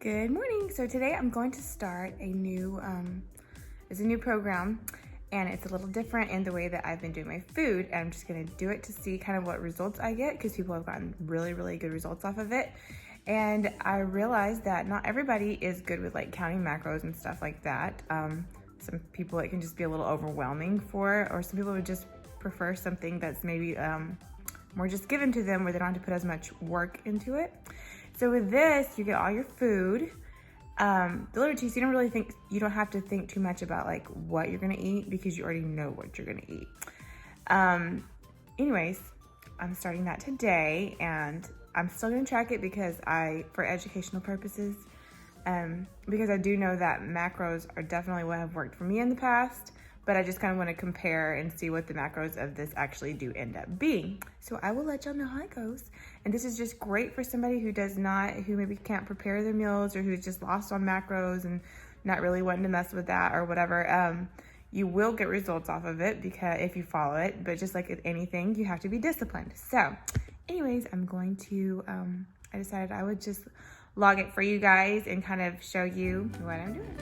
Good morning. So today I'm going to start a new program, and it's a little different in the way that I've been doing my food. And I'm just gonna do it to see kind of what results I get, because people have gotten really, really good results off of it. And I realized that not everybody is good with like counting macros and stuff like that. Some people it can just be a little overwhelming for, or some people would just prefer something that's maybe more just given to them, where they don't have to put as much work into it. So with this, you get all your food delivered to you, so you don't have to think too much about like what you're gonna eat, because you already know what you're gonna eat. Anyways, I'm starting that today, and I'm still gonna track it because for educational purposes, because I do know that macros are definitely what have worked for me in the past, but I just kind of want to compare and see what the macros of this actually do end up being. So I will let y'all know how it goes. And this is just great for somebody who maybe can't prepare their meals, or who's just lost on macros and not really wanting to mess with that or whatever. You will get results off of it if you follow it, but just like with anything, you have to be disciplined. So anyways, I decided I would just log it for you guys and kind of show you what I'm doing.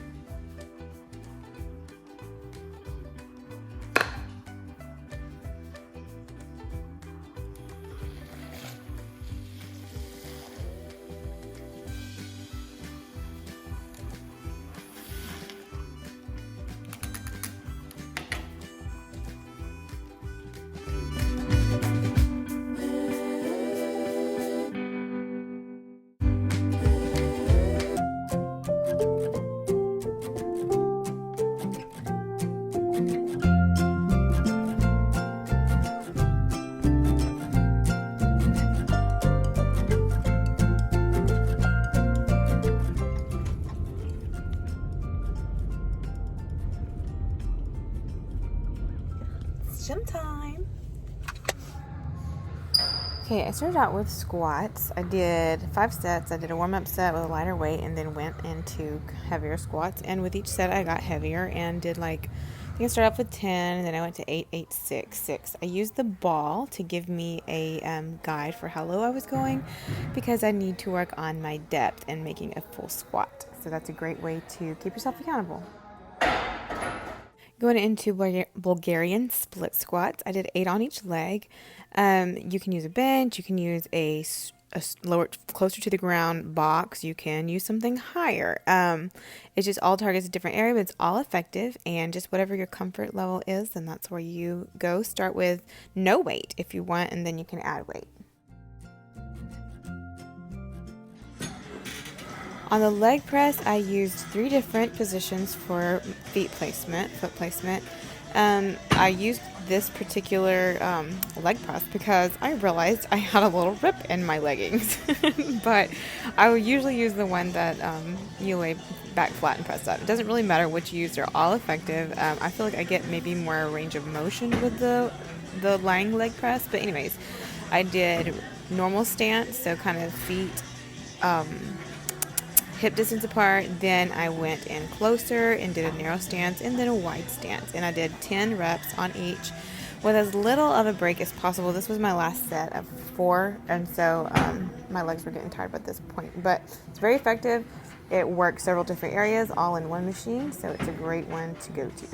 Gym time. Okay, I started out with squats. I did 5 sets. I did a warm-up set with a lighter weight and then went into heavier squats. And with each set, I got heavier and did I think I started off with 10, and then I went to 8, 8, 6, 6. I used the ball to give me a guide for how low I was going, because I need to work on my depth and making a full squat. So that's a great way to keep yourself accountable. Going into Bulgarian split squats, I did 8 on each leg. You can use a bench, you can use a lower, closer to the ground box, you can use something higher. It just all targets a different area, but it's all effective, and just whatever your comfort level is, then that's where you go. Start with no weight if you want, and then you can add weight. On the leg press, I used 3 different positions for foot placement. I used this particular leg press because I realized I had a little rip in my leggings. But I would usually use the one that you lay back flat and press up. It doesn't really matter which you use, they're all effective. I feel like I get maybe more range of motion with the lying leg press. But anyways, I did normal stance, so kind of feet hip distance apart. Then I went in closer and did a narrow stance and then a wide stance, and I did 10 reps on each with as little of a break as possible. This was my last set of 4, and so my legs were getting tired by this point, but it's very effective. It works several different areas all in one machine, so it's a great one to go to.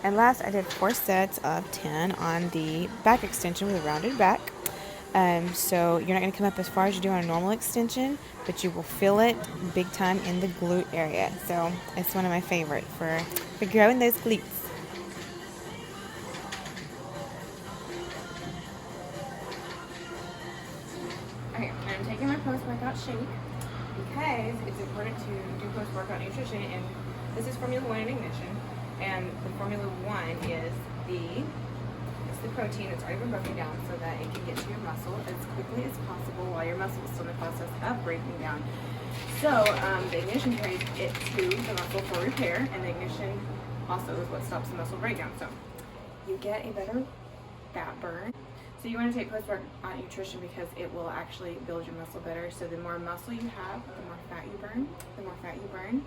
And last, I did 4 sets of 10 on the back extension with a rounded back. So you're not going to come up as far as you do on a normal extension, but you will feel it big time in the glute area. So it's one of my favorite for growing those glutes. Okay, I'm taking my post-workout shake because it's important to do post-workout nutrition, and this is Formula 1 and Ignition. And the Formula 1 is the protein that's already been broken down so that it can get to your muscle as quickly as possible while your muscle is still in the process of breaking down. So the ignition carries it to the muscle for repair, and the ignition also is what stops the muscle breakdown. So you get a better fat burn. So you want to take post-workout nutrition because it will actually build your muscle better. So the more muscle you have, the more fat you burn. The more fat you burn,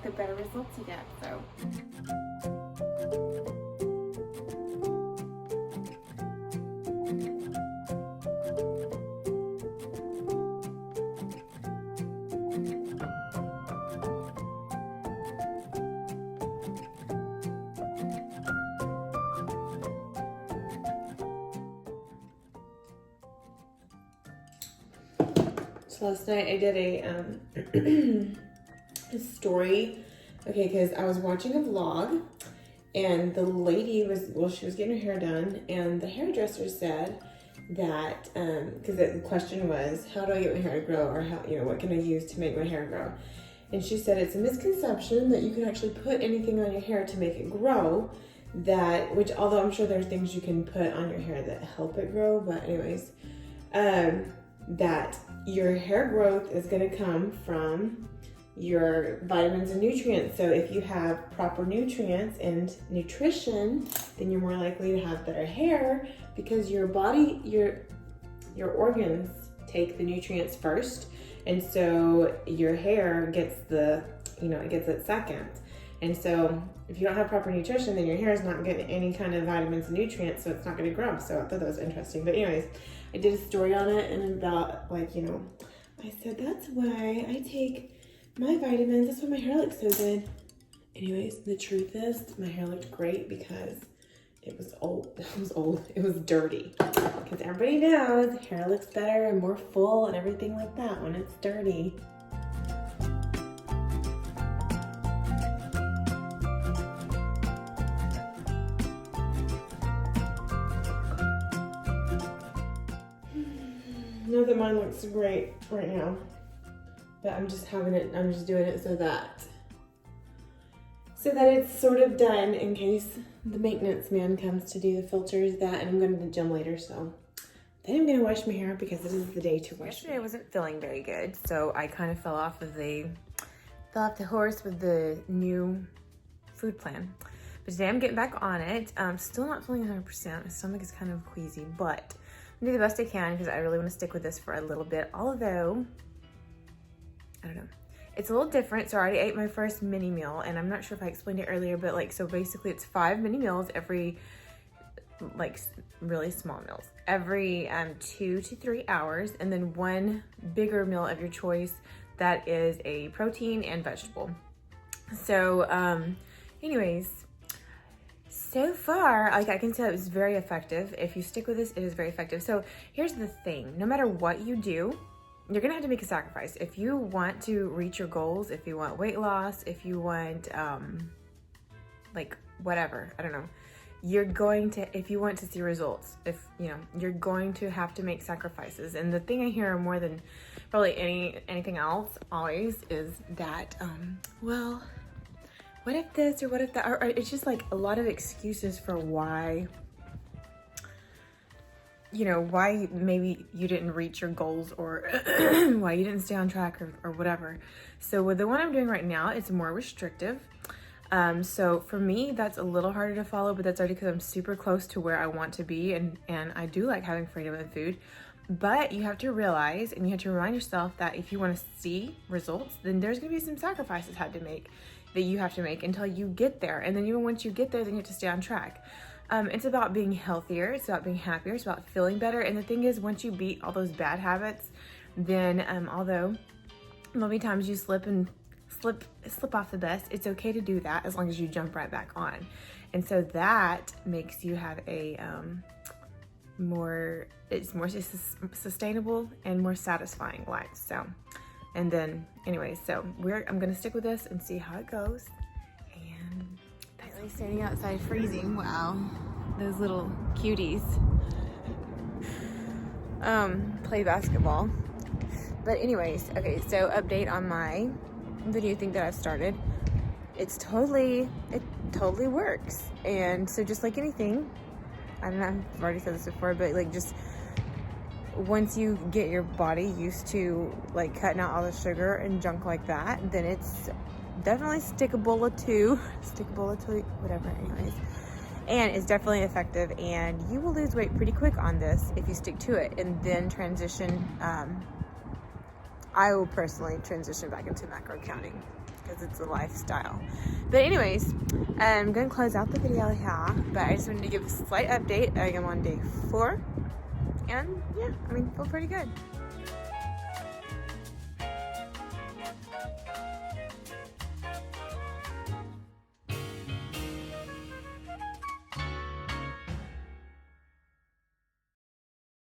the better results you get. So. So last night I did a story, okay, because I was watching a vlog and the lady was, well, she was getting her hair done and the hairdresser said that, because the question was, how do I get my hair to grow, or how, you know, what can I use to make my hair grow? And she said it's a misconception that you can actually put anything on your hair to make it grow, that, which although I'm sure there's things you can put on your hair that help it grow, but anyways, that your hair growth is going to come from your vitamins and nutrients. So if you have proper nutrients and nutrition, then you're more likely to have better hair, because your body, your organs take the nutrients first, and so your hair gets the, you know, it gets it second. And so if you don't have proper nutrition, then your hair is not getting any kind of vitamins and nutrients, so it's not going to grow. So I thought that was interesting. But anyways, I did a story on it, and about, like, you know, I said, that's why I take my vitamins. That's why my hair looks so good. Anyways, the truth is, my hair looked great because it was old. It was old. It was dirty. Because everybody knows hair looks better and more full and everything like that when it's dirty. Not that mine looks great right now, but I'm just doing it so that it's sort of done in case the maintenance man comes to do the filters, and I'm going to the gym later, so then I'm going to wash my hair because this is the day to wash. Yesterday I wasn't feeling very good, so I kind of fell off the horse with the new food plan. But today I'm getting back on it. Still not feeling 100%. My stomach is kind of queasy, but I'm gonna do the best I can because I really want to stick with this for a little bit. Although, I don't know. It's a little different. So I already ate my first mini meal, and I'm not sure if I explained it earlier, but like, so basically it's 5 mini meals every, like, really small meals, every 2 to 3 hours, and then 1 bigger meal of your choice that is a protein and vegetable. So, anyways, so far, like, I can tell it was very effective. If you stick with this, it is very effective. So here's the thing, no matter what you do, you're gonna have to make a sacrifice. If you want to reach your goals, if you want weight loss, if you want, like, whatever, I don't know, you're going to, if you want to see results, if, you know, you're going to have to make sacrifices. And the thing I hear more than probably anything else always is that, well, what if this or what if that, or it's just like a lot of excuses for why, you know, why maybe you didn't reach your goals, or why you didn't stay on track, or whatever. So with the one I'm doing right now, it's more restrictive. So for me, that's a little harder to follow, but that's already because I'm super close to where I want to be, and I do like having freedom in food. But you have to realize, and you have to remind yourself that if you want to see results, then there's going to be some sacrifices that you have to make until you get there. And then even once you get there, then you have to stay on track. It's about being healthier, it's about being happier, it's about feeling better. And the thing is, once you beat all those bad habits, then although there'll be times you slip off the best, it's okay to do that as long as you jump right back on. And so that makes you have a more sustainable and more satisfying life. So, and then anyway, so I'm gonna stick with this and see how it goes. And I'm standing outside freezing. Wow, those little cuties play basketball. But anyways, okay, so update on my video thing that I've started. It totally works. And so just like anything, I don't know, I've already said this before, but like, just once you get your body used to like cutting out all the sugar and junk like that, then it's definitely stickable to whatever, anyways. And it's definitely effective, and you will lose weight pretty quick on this if you stick to it, and then transition. I will personally transition back into macro counting because it's a lifestyle. But anyways, I'm gonna close out the video here, but I just wanted to give a slight update. I am on day 4, and yeah, I mean, feel pretty good.